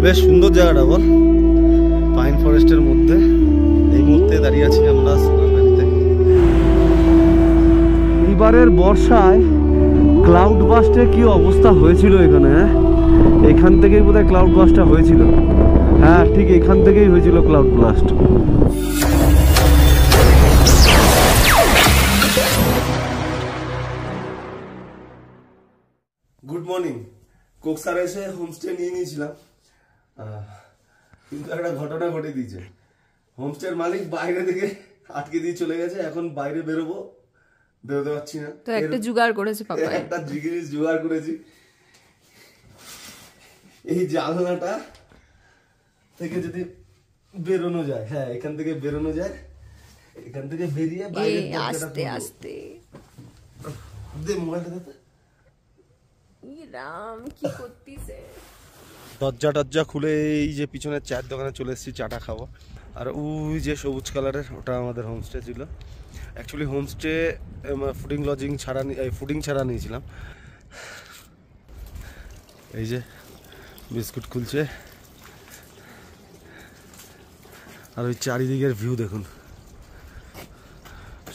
বেশ সুন্দর জায়গাটা বল, পাইন ফরেস্টের মধ্যে। এই মুহূর্তে দাঁড়িয়ে আছি আমরা সোনারগাঁওতে। এইবারের বর্ষায় ক্লাউড বাস্টে কি অবস্থা হয়েছিল এখানে। এখান থেকেই বোধহয় ক্লাউড বাস্টটা হয়েছিল। হ্যাঁ ঠিক এখান থেকেই হয়েছিল ক্লাউড ব্লাস্ট। Good morning. কোকসারে এসে হোমস্টে নিয়ে নিয়েছিলাম, কিন্তু একটা ঘটনা ঘটে দিয়েছে। হোমস্টের মালিক বাইরে থেকে আটকে দিয়ে চলে গেছে। এখন বাইরে বেরোবো, বেরোতে পারছি না। তো একটা জুগাড় করেছে পাপা, একটা জিনিস জোগাড় করেছি। এই জানলাটা থেকে যদি বেরোনো যায়, হ্যাঁ এখান থেকে বেরোনো যায়, এখান থেকে বেরিয়ে বাইরে আস্তে আস্তে। দে মোবাইলটা দে। রাম কি করতিছে? দরজা টরজা খুলে এই যে পিছনের চায়ের দোকানে চলে এসেছি চাটা খাবো। আর ওই যে সবুজ কালারের ওটা আমাদের হোমস্টে ছিল। অ্যাকচুয়ালি হোমস্টে ফুডিং লজিং ছাড়া, ফুডিং ছাড়া নিয়েছিলাম। এই যে বিস্কুট খুলছে, আর ওই চারিদিকের ভিউ দেখুন,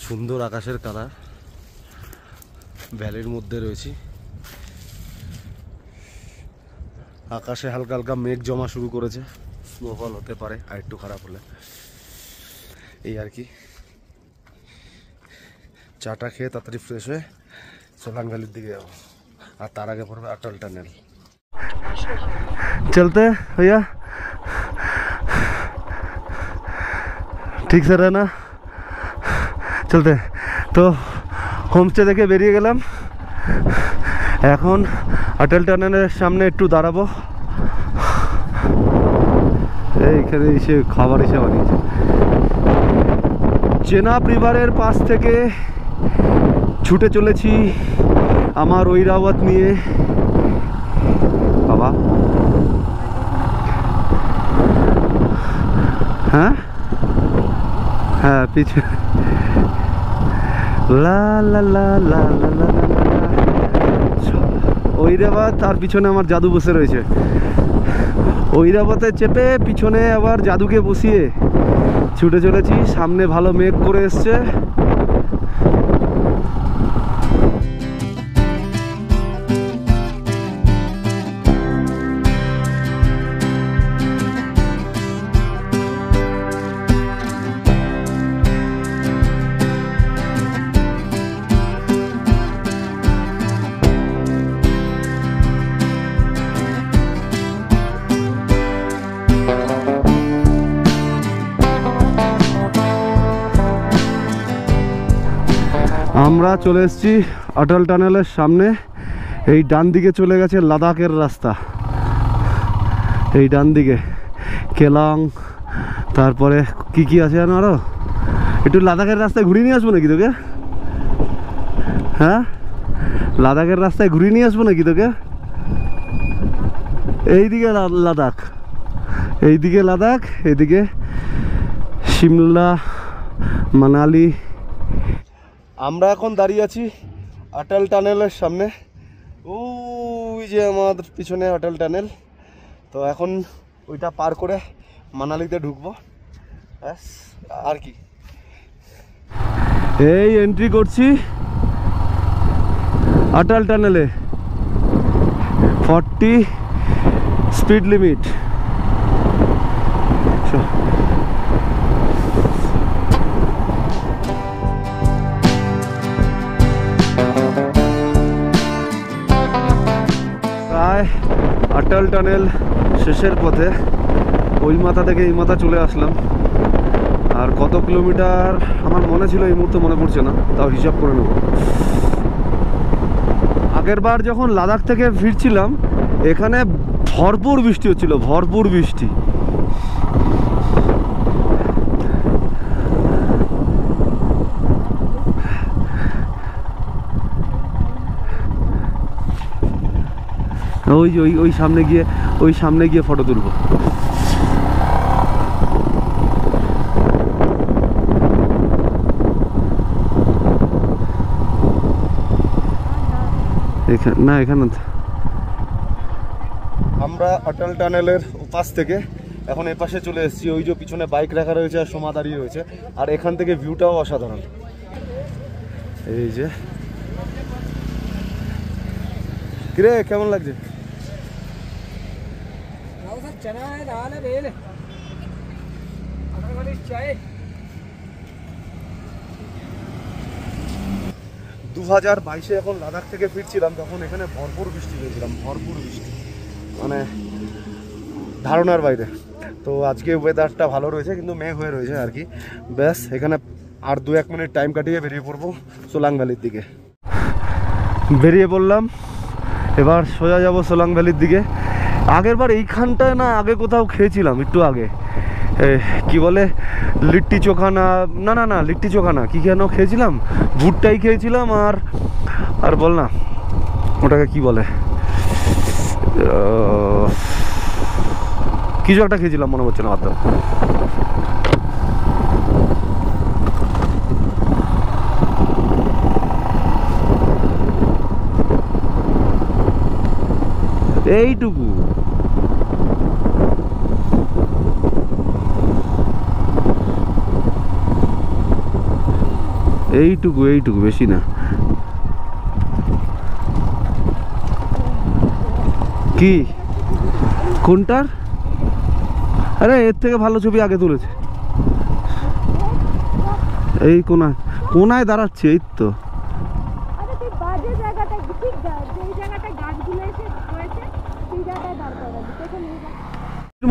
সুন্দর আকাশের কালার। ভ্যালির মধ্যে রয়েছি, আকাশে হালকা হালকা মেঘ জমা শুরু করেছে। স্নোফল হতে পারে আর একটু খারাপ হলে, এই আর কি। চাটা খেয়ে তাড়াতাড়ি ফ্রেশ হয়ে সোলাং ভ্যালির দিকে যাবো, আর তার আগে পড়বে অটল টানেল। চলতে भैया ঠিক সে না চলতে। তো হোমস্টে দেখে বেরিয়ে গেলাম। এখন অটল টানেলের সামনে একটু দাঁড়াবো। এইখানে এসে খাবার এসে বানিয়েছে। চেনাব রিভারের পাশ থেকে ছুটে চলেছি আমার ঐরাবত নিয়ে। বাবা হ্যাঁ হ্যাঁ পিছনে লা লা লা লা লা লা ঐরাবত, তার পিছনে আমার জাদু বসে রয়েছে। ঐরাবতে চেপে পিছনে আবার জাদুকে বসিয়ে ছুটে চলেছি। সামনে ভালো মেঘ করে এসছে। আমরা চলে এসেছি অটল টানেলের সামনে। এই ডান দিকে চলে গেছে লাদাখের রাস্তা। এই ডান দিকে কেলং, তারপরে কি কি আছে জানো আরো। একটু লাদাখের রাস্তায় ঘুরিয়ে নিয়ে আসবো নাকি তোকে? হ্যাঁ লাদাখের রাস্তায় ঘুরিয়ে নিয়ে আসবো নাকি তোকে? এইদিকে লাদাখ, এইদিকে লাদাখ, এইদিকে সিমলা, মানালি। আমরা এখন দাঁড়িয়ে আছি অটল টানেলের সামনে। ওই যে আমাদের পিছনে অটল টানেল। তো এখন ওইটা পার করে মানালিতে ঢুকবো, ব্যাস আর কি। এই এন্ট্রি করছি অটল টানেলে। 40 স্পিড লিমিট। অটল টানেল শেষের পথে, ওই মাথা থেকে এই মাথা চলে আসলাম। আর কত কিলোমিটার আমার মনে ছিল, এই মুহূর্তে মনে পড়ছে না, তাও হিসাব করে নেব। আগের বার যখন লাদাখ থেকে ফিরছিলাম এখানে ভরপুর বৃষ্টি হচ্ছিল, ভরপুর বৃষ্টি। ওই ওই ওই সামনে গিয়ে ফটো তুলবো। এখানে না, এখানে আমরা অটল টানেলের পাশ থেকে এখন এ পাশে চলে এসেছি। ওই যে পিছনে বাইক রাখা রয়েছে আর সোমা দাঁড়িয়ে রয়েছে, আর এখান থেকে ভিউটাও অসাধারণ। এই যে কিরে কেমন লাগছে? 2022-এ এখন লাদাখ থেকে ফিরছিলাম, তখন এখানে ভরপুর বৃষ্টি পেয়েছিলাম, ভরপুর বৃষ্টি, মানে ধারণার বাইরে। তো আজকে ওয়েদারটা ভালো রয়েছে, কিন্তু মেঘ হয়ে রয়েছে আর কি। ব্যাস এখানে আর 2-1 মিনিট টাইম কাটিয়ে বেরিয়ে পড়বো সোলাং ভ্যালির দিকে। বেরিয়ে পড়লাম, এবার সোজা যাব সোলাং ভ্যালির দিকে। আগের বার এইখানটায় না আগে কোথাও খেয়েছিলাম, একটু আগে কি বলে লিট্টি চোখা না, না না না লিট্টি চোখা না, কী কেন খেয়েছিলাম, ভুট্টাই খেয়েছিলাম। আর বল না ওটাকে কি বলে, কিছু একটা খেয়েছিলাম, মনে হচ্ছে না মাত্র। এইটুকু এইটুকু এইটুকু, বেশি না। কি কোনটার? আরে এর থেকে ভালো ছবি আগে তুলেছে। এই কোনায় কোনায় দাঁড়াচ্ছে, এই তো।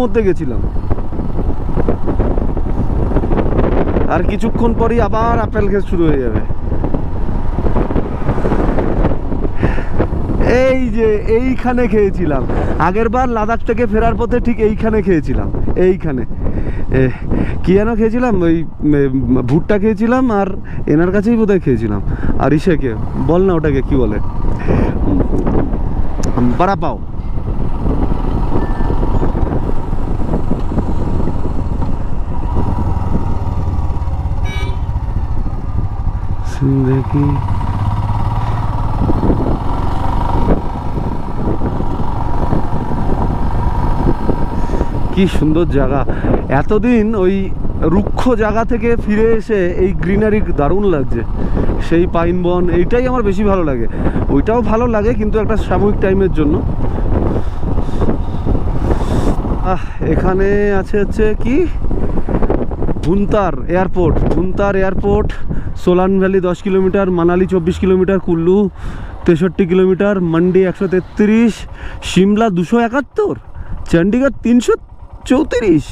মধ্যে গেছিলাম, আর কিছুক্ষণ পরই আবার আপেল খেতে শুরু হয়ে যাবে। এই যে এইখানে খেয়েছিলাম আগের বার লাদাখ থেকে ফেরার পথে, ঠিক এইখানে খেয়েছিলাম। এইখানে কি যেন খেয়েছিলাম, ওই ভুট্টা খেয়েছিলাম, আর এনার কাছেই বোধহয় খেয়েছিলাম। আর ইসেকে বল না ওটাকে কি বলে, বড়া পাও। দেখি কি সুন্দর জায়গা। এতদিন ওই রুক্ষ জায়গা থেকে ফিরে এসে এই গ্রিনারি দারুণ লাগছে। সেই পাইন বন, এইটাই আমার বেশি ভালো লাগে। ওইটাও ভালো লাগে কিন্তু একটা সাময়িক টাইমের জন্য। এখানে আছে হচ্ছে কি Bhuntar airport. Bhuntar airport, Solang valley 10 kilometre, Manali 24 kilometre, Kullu 63 kilometre, Mandi 133, Shimla 271, Chandigarh 334,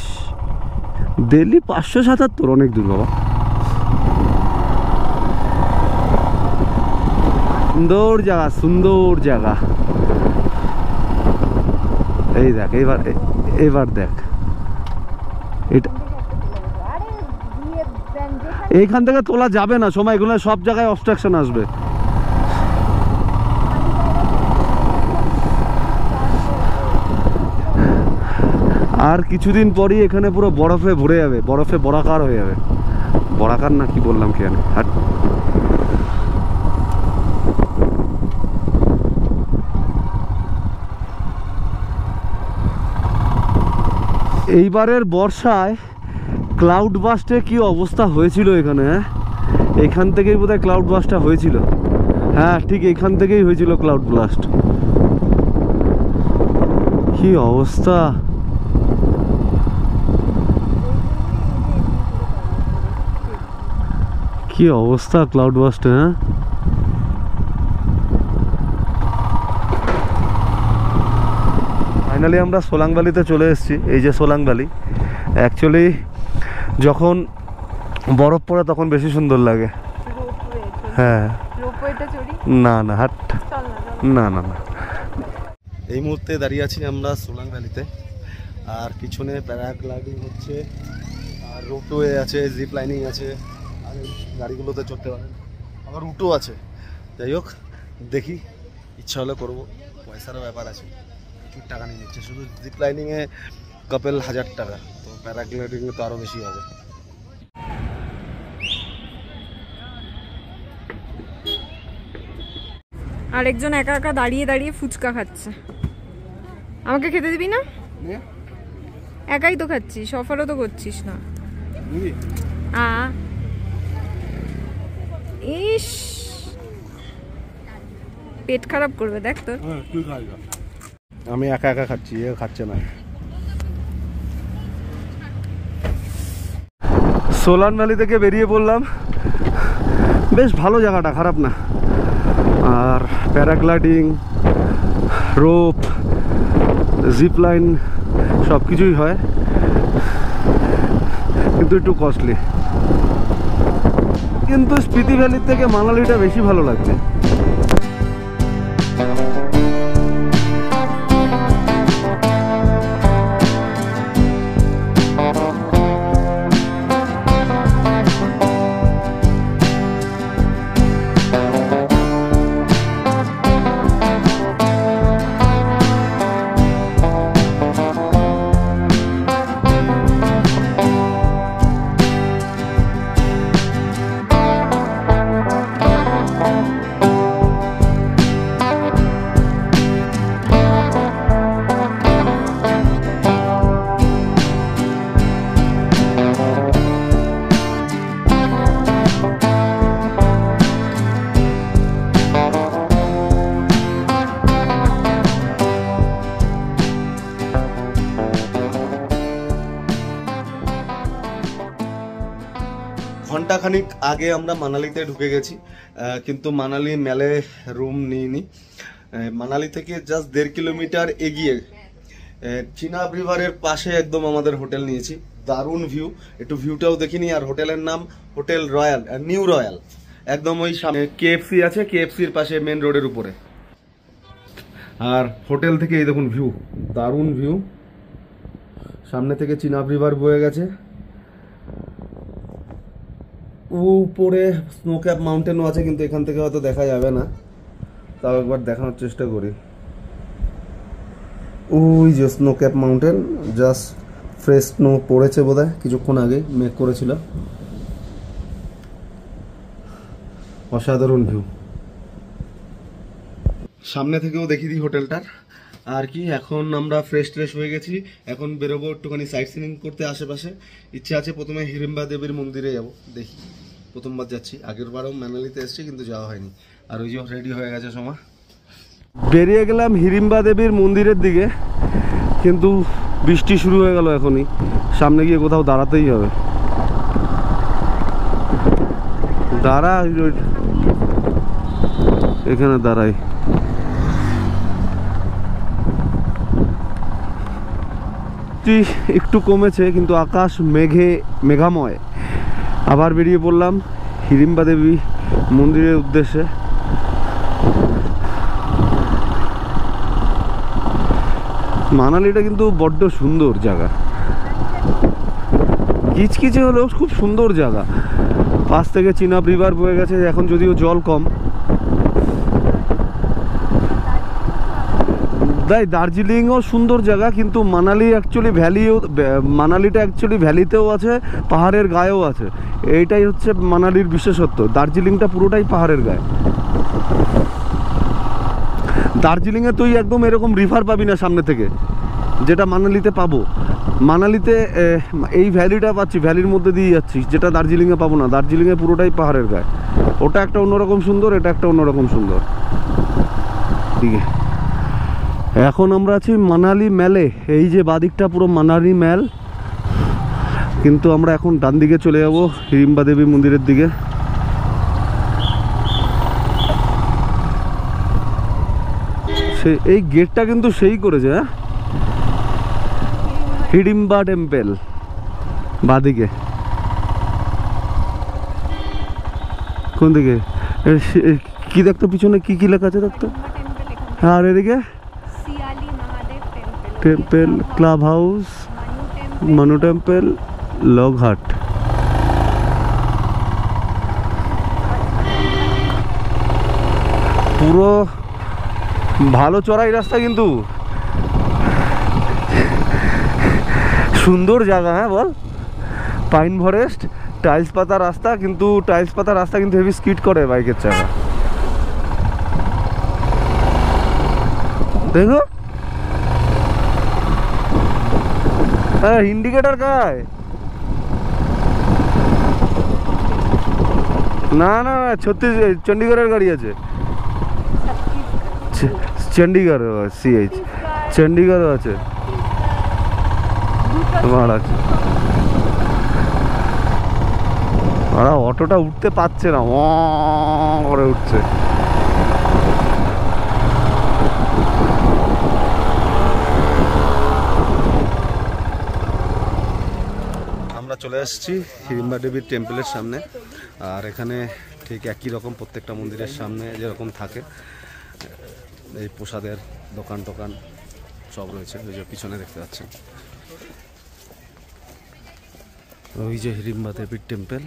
Delhi 577। অনেক দূর বাবা। সুন্দর জায়গা, সুন্দর জায়গা। এই দেখ, এবার দেখ এটা, এইখান থেকে তোলা যাবে না সময়, এগুলো সব জায়গায় অবস্ট্রাকশন আসবে। আর কিছুদিন পরই এখানে পুরো বরফে ভরে যাবে, বরফে বরাকার হয়ে যাবে। বরাকার না কি বললাম কি জানি। এইবারের বর্ষায় ক্লাউড বাস্টে কি অবস্থা হয়েছিল এখানে। এখান থেকেই বোধহয় ক্লাউড বাস্টটা হয়েছিল। হ্যাঁ ঠিক এখান থেকেই হয়েছিল ক্লাউড ব্লাস্ট। কি অবস্থা, কি অবস্থা ক্লাউড বাস্টে। হ্যাঁ ফাইনালি আমরা সোলাং ভ্যালিতে চলে এসেছি। এই যে সোলাং ভ্যালি। অ্যাকচুয়ালি যখন বরফ পড়ে তখন বেশি সুন্দর লাগে। হ্যাঁ না না হাট, না না না। এই মুহূর্তে দাঁড়িয়ে আছি আমরা সোলাং ভ্যালিতে, আর পিছনে প্যারাগ্লাইডিং হচ্ছে, আর রোপওয়ে আছে, জিপ লাইনিং আছে, আর গাড়িগুলোতে চড়তে পারেন, আবার রুটও আছে। যাই হোক দেখি, ইচ্ছা হলে করবো, পয়সারও ব্যাপার আছে, প্রচুর টাকা নিয়ে নিচ্ছে। শুধু জিপ লাইনিংয়ে কাপেল 1000 টাকা, তো প্যারাগ্লাইডিংয়ে তো আরও বেশি হবে। আরেকজন একা একা দাঁড়িয়ে দাঁড়িয়ে ফুচকা খাচ্ছে। আমাকে খেতে দিবি না? একাই তো খাচ্ছিস, অফারও তো করছিস না। ইস, পেট খারাপ করবে দেখ তোর। আমি একা একা খাচ্ছি, এ খাচ্ছে না। সোলান ভ্যালি থেকে বেরিয়ে পড়লাম। বেশ ভালো জায়গাটা, খারাপ না। আর প্যারাগ্লাইডিং, রোপ, জিপ লাইন সব কিছুই হয়, কিন্তু একটু কস্টলি। কিন্তু স্পিতি ভ্যালির থেকে মানালিটা বেশি ভালো লাগছে। ঘন্টাখানিক আগে আমরা মানালিতে ঢুকে গেছি, কিন্তু মানালি মেলে রুম নিইনি। মানালি থেকে জাস্ট 1.5 কিলোমিটার এগিয়ে চিনাব রিভারের পাশে একদম আমাদের হোটেল নিয়েছি। দারুণ ভিউ, একটু ভিউটাও দেখিনি। আর হোটেলের নাম হোটেল রয়্যাল, নিউ রয়্যাল। একদম ওই সামনে কেএফসি আছে, কেএফসির পাশে মেন রোডের উপরে। আর হোটেল থেকে এই দেখুন ভিউ, দারুণ ভিউ। সামনে থেকে চিনাব রিভার বয়ে গেছে, উপরে স্নো ক্যাপ মাউন্টেনও আছে, কিন্তু এখান থেকে হয়তো দেখা যাবে না। তাও একবার দেখানোর চেষ্টা করি। ওই যে snow cap mountain, just fresh snow পড়েছে বোধহয় কিছুক্ষণ আগে, মেঘ করেছিল। অসাধারণ ভিউ। সামনে থেকেও দেখিয়ে দিই হোটেলটার। আর কি, এখন আমরা ফ্রেশ ট্রেশ হয়ে গেছি, এখন বেরোবো একটুখানি সাইট সিনিং করতে আশেপাশে। ইচ্ছা আছে প্রথমে হিড়িম্বা দেবীর মন্দিরে যাব, দেখি। প্রথমবার যাচ্ছি, আগের বারও ম্যানালিতে এসেছি কিন্তু যাওয়া হয়নি। আর ওই যে রেডি হয়ে গেছে সময়, বেরিয়ে গেলাম হিড়িম্বা দেবীর মন্দিরের দিকে, কিন্তু বৃষ্টি শুরু হয়ে গেল এখনই। সামনে গিয়ে কোথাও দাঁড়াতেই হবে। দাঁড়া, এখানে দাঁড়াই। একটু কমেছে, কিন্তু আকাশ মেঘাময়। আবার বেরিয়ে পড়লাম হিড়িম্বা দেবী মন্দিরের উদ্দেশ্যে। মানালিটা কিন্তু বড্ড সুন্দর জায়গা, কিচকিচে হলেও খুব সুন্দর জায়গা। পাশ থেকে চিনাব রিভার বয়ে গেছে, এখন যদিও জল কম। তাই দার্জিলিংও সুন্দর জায়গা, কিন্তু মানালিটা অ্যাকচুয়ালি ভ্যালিতেও আছে, পাহাড়ের গায়েও আছে। এইটাই হচ্ছে মানালির বিশেষত্ব। দার্জিলিংটা পুরোটাই পাহাড়ের গায়ে। দার্জিলিংয়ে তুই একদম এরকম রিভার পাবি না সামনে থেকে, যেটা মানালিতে পাবো। মানালিতে এই ভ্যালিটা পাচ্ছি, ভ্যালির মধ্যে দিয়ে যাচ্ছি, যেটা দার্জিলিংয়ে পাবো না। দার্জিলিংয়ে পুরোটাই পাহাড়ের গায়ে। ওটা একটা অন্যরকম সুন্দর, এটা একটা অন্যরকম সুন্দর। ঠিক আছে, এখন আমরা আছি মানালি ম্যালে। এই যে বাদিকটা পুরো মানালি ম্যাল, কিন্তু আমরা এখন ডান দিকে চলে যাব হিড়িম্বা দেবী মন্দিরের দিকে। এই গেটটা কিন্তু সেই করেছে, হ্যাঁ, হিড়িম্বা টেম্পল বাদিকে। কোন দিকে? কি দেখতো পিছনে, কি কি লেখা আছে দেখতো? আর এদিকে টেম্পল, ক্লাব হাউস, মানু টেম্পল, লগঘাট। পুরো ভালো চড়াই রাস্তা, কিন্তু সুন্দর জায়গা। হ্যাঁ বল, পাইন ফরেস্ট, টাইলস পাতা রাস্তা, কিন্তু টাইলস পাতা রাস্তা কিন্তু হেভি স্কিড করে বাইকের চাকা। দেখো इंडिकेटर कहाँ है? ना ना ना छत्तीस चंडीगढ़ गाड़ी আছে চণ্ডীগড় সিএইচ চণ্ডীগড় আছে তোমার আছে ওরা অটোটা উঠতে পারছে না করে উঠছে আমরা চলে আসছি হিড়িম্বা দেবীর টেম্পলের সামনে আর এখানে ঠিক একই রকম প্রত্যেকটা মন্দিরের সামনে যেরকম থাকে এই প্রসাদের দোকান টোকান সব রয়েছে ওই যে পিছনে দেখতে পাচ্ছেন ওই যে হিড়িম্বা দেবীর টেম্পল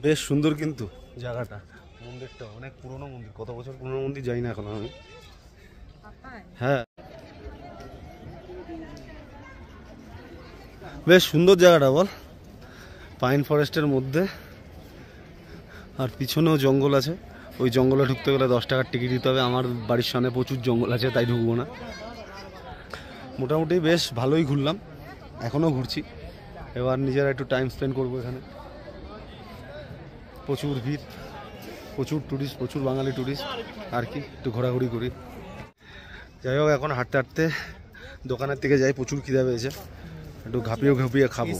বেশ সুন্দর কিন্তু জায়গাটা মন্দিরটা অনেক পুরনো মন্দির কত বছর পুরনো মন্দির যাই না এখন আমি হ্যাঁ বেশ সুন্দর জায়গাটা বল পাইন ফরেস্টের মধ্যে আর পিছনেও জঙ্গল আছে ওই জঙ্গলে ঢুকতে গেলে 10 টাকার টিকিট দিতে হবে আমার বাড়ির সামনে প্রচুর জঙ্গল আছে তাই ঢুকবো না মোটামুটি বেশ ভালোই ঘুরলাম এখনও ঘুরছি এবার নিজেরা একটু টাইম স্পেন্ড করবো এখানে প্রচুর ভিড় প্রচুর টুরিস্ট প্রচুর বাঙালি টুরিস্ট আর কি একটু ঘোরাঘুরি করি যাই হোক এখন হাঁটতে হাঁটতে দোকানের দিকে যাই প্রচুর খিদা পেয়েছে একটু ঘাপিয়ে খাবো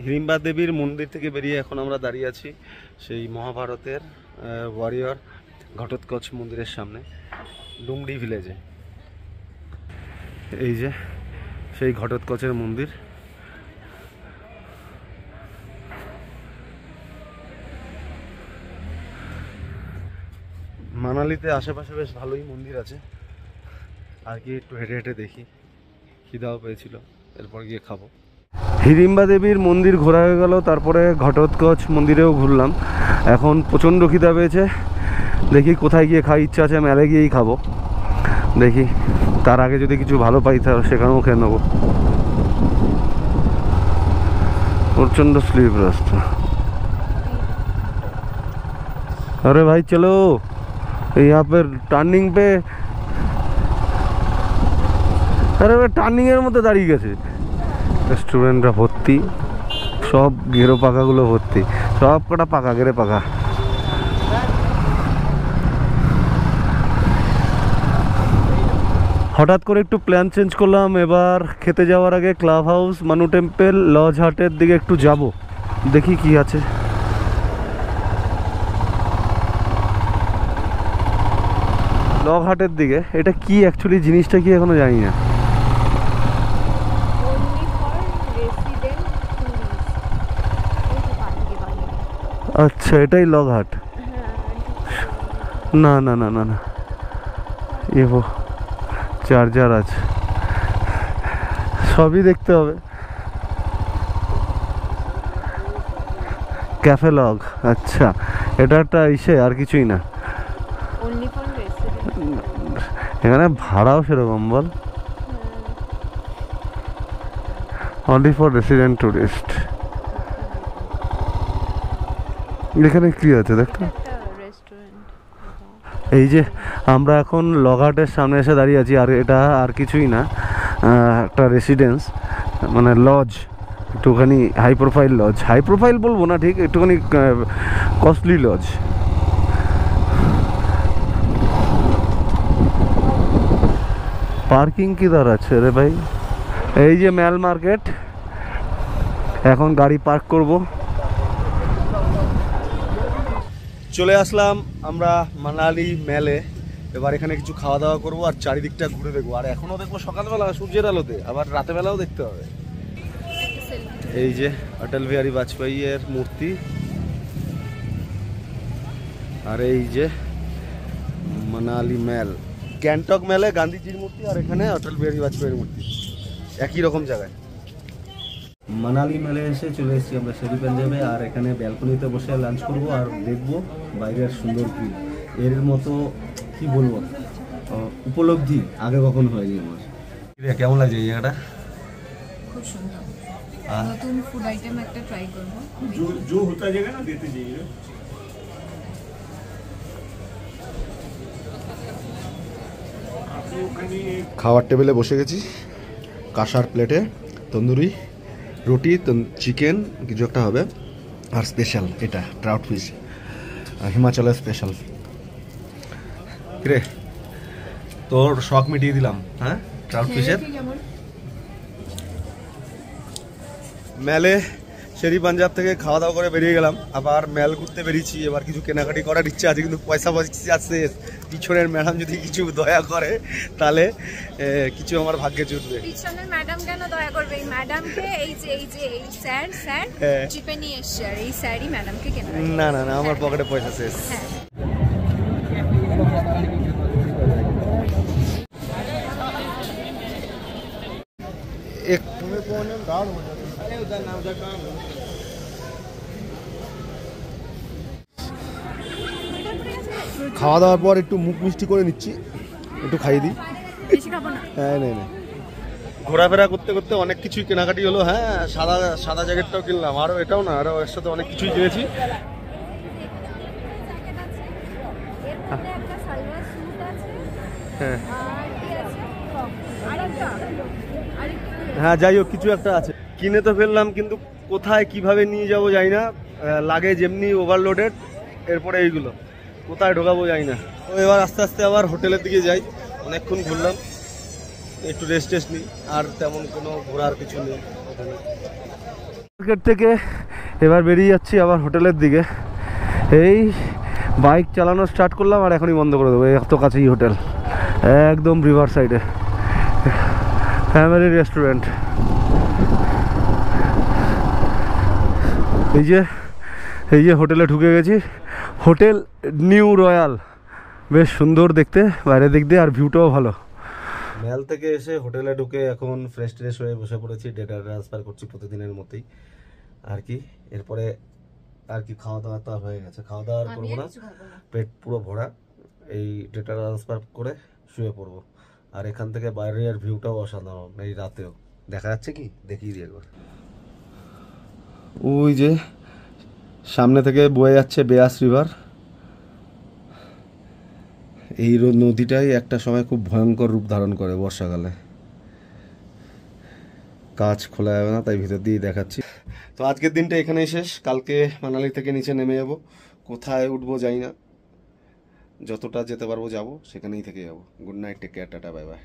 হিড়িম্বা দেবীর মন্দির থেকে বেরিয়ে এখন আমরা দাঁড়িয়ে আছি সেই মহাভারতের ওয়ারিয়র ঘটোৎকচ মন্দিরের সামনে ডুংরি ভিলেজে এই যে সেই ঘটোৎকচের মন্দির মানালিতে আশেপাশে বেশ ভালোই মন্দির আছে আর কি একটু হেঁটে হেঁটে দেখি খিদাও পেয়েছিল এরপর গিয়ে খাবো হিড়িম্বা দেবীর মন্দির ঘোরা হয়ে গেল তারপরে ঘটোৎকচ মন্দিরেও ঘুরলাম এখন প্রচণ্ড খিদা পেয়েছে দেখি কোথায় গিয়ে খাই ইচ্ছা আছে মেলে গিয়েই খাবো দেখি তার আগে যদি কিছু ভালো পাই তাহলে সেখানেও খেয়ে নেবো প্রচণ্ড স্লিপ রাস্তা अरे भाई चलो यहाँ पे टर्निंग पे अरे भाई टर्निंग এর মধ্যে দাঁড়িয়ে গেছে রেস্টুরেন্টটা ভর্তি সব গেরো পাকাগুলো ভর্তি সব কটা পাকা গেরে পাকা হঠাৎ করে একটু প্ল্যান চেঞ্জ করলাম এবার খেতে যাওয়ার আগে ক্লাব হাউস মানু টেম্পল লজ হাটের দিকে একটু যাব দেখি কি আছে লগ হাটের দিকে এটা কি অ্যাকচুয়ালি জিনিসটা কি এখনো জানি না আচ্ছা এটাই লগ হাট না না না না না এগো চার্জার আছে সবই দেখতে হবে ক্যাফে লগ আচ্ছা এটা একটা ইসে আর কিছুই না এখানে ভাড়াও সেরকম বল অনলি ফর রেসিডেন্ট টুরিস্ট এখানে কি আছে দেখো এই যে আমরা এখন লগহাটের সামনে এসে দাঁড়িয়ে আছি আর এটা আর কিছুই না একটা রেসিডেন্স মানে লজ একটুখানি high profile lodge high profile বলবো না ঠিক একটুখানি কস্টলি লজ পার্কিং কিধার আছে রে ভাই এই যে ম্যাল মার্কেট এখন গাড়ি পার্ক করব চলে আসলাম আমরা মানালি মেলে এবার এখানে কিছু খাওয়া দাওয়া করবো আর চারিদিকটা ঘুরে দেখবো আর এখনও দেখবো সকালবেলা সূর্যের আলোতে আবার রাতের বেলাও দেখতে হবে এই যে অটল বিহারী বাজপেয়ী এর মূর্তি আর এই যে মানালি মেল গ্যাংটক মেলে গান্ধীজির মূর্তি আর এখানে অটল বিহারী বাজপেয়ীর মূর্তি একই রকম জায়গায় মানালি মেলে এসে চলে এসেছি আমরা শেরি পাঞ্জাবে আর এখানে ব্যালকনিতে বসে লাঞ্চ করব আর দেখবো বাইরের সুন্দর ভিউ এর মতো কি বলবো উপলব্ধি আগে কখনো হয়নি আমার কেমন লাগছে এই জায়গাটা? খুব সুন্দর। নতুন ফুড আইটেম একটা ট্রাই করবো। जो होता जाएगा ना देते जाइए। খাওয়ার টেবিলে বসে গেছি, কাঁসার প্লেটে তন্দুরি রুটি, চিকেন কিছু একটা হবে, আর স্পেশাল এটা ট্রাউট ফিশ, হিমাচলের স্পেশাল। রে তোর শখ মিটিয়ে দিলাম। হ্যাঁ, ট্রাউট ফিশের মেলে শেরি পাঞ্জাব থেকে খাওয়া দাওয়া করে বেরিয়ে গেলাম, আবার মেল ঘুরতে বেরিয়েছি। এবার কিছু কেনাকাটি করার ইচ্ছা আছে, কিন্তু পয়সা আছে। পিছনের ম্যাডাম যদি কিছু দয়া করে তাহলে কিছু আমার ভাগ্যে জুটবে। পিছনের ম্যাডাম কেন দয়া করবে? এই ম্যাডামকে এই স্যার চিপে নিয়ে এসছে, আর এই স্যারই ম্যাডামকে কেনা। না না না, আমার পকেটে পয়সা শেষ। হ্যাঁ, খাওয়া দাওয়ার পর একটু মুখ মিষ্টি করে নিচ্ছি, একটু খাইয়ে দিই। বেশি খাবো না। হ্যাঁ, নেই নেই। ঘোরাফেরা করতে করতে অনেক কিছুই কেনাকাটি হলো। হ্যাঁ, সাদা জ্যাকেটটাও কিনলাম, আরও এটাও না, আরও এর সাথে অনেক কিছুই কিনেছি। হ্যাঁ হ্যাঁ, যাই হোক কিছু একটা আছে। কিনে তো ফেললাম, কিন্তু কোথায় কিভাবে নিয়ে যাবো জানি না। লাগে যেমনি ওভারলোডেড, এরপরে এইগুলো কোথায় ঢোকাবো জানি না। তো এবার আস্তে আস্তে আবার হোটেলের দিকে যাই। অনেকক্ষণ ঘুরলাম, একটু রেস্ট নিই, আর তেমন কোনো ঘোরার কিছু নেই। মার্কেট থেকে এবার বেরিয়ে যাচ্ছি আবার হোটেলের দিকে। এই বাইক চালানো স্টার্ট করলাম আর এখনই বন্ধ করে দেবো। এত কাছেই হোটেল, একদম রিভার সাইডে, ফ্যামিলি রেস্টুরেন্ট। এই যে হোটেলে ঢুকে গেছি, হোটেল নিউ রয়্যাল। বেশ সুন্দর দেখতে বাইরের দিক দিয়ে, আর ভিউটাও ভালো। মেল থেকে এসে হোটেলে ঢুকে এখন ফ্রেশ হয়ে বসে পড়েছি। ডেটা ট্রান্সফার করছি প্রতিদিনের মতোই আর কি। এরপরে আর কি খাওয়া দাওয়া তো হয়ে গেছে, খাওয়া দাওয়া করবো না, পেট পুরো ভরা। এই ডেটা ট্রান্সফার করে শুয়ে পড়বো। আর এখান থেকে বাইরের ভিউটাও অসাধারণ। এই রাতেও দেখা যাচ্ছে কি, দেখিয়ে দিই একবার। ওই যে সামনে থেকে বয়ে যাচ্ছে বেয়াস রিভার। এই নদীটাই একটা সময় খুব ভয়ঙ্কর রূপ ধারণ করে বর্ষাকালে। কাজ খোলা যাবে না, তাই ভিতর দিয়ে দেখাচ্ছি। তো আজকের দিনটা এখানেই শেষ। কালকে মানালি থেকে নিচে নেমে যাব, কোথায় উঠবো জানি না। যতটা যেতে পারবো যাবো, সেখানেই থেকে যাবো। Good night, take care, tata, bye by.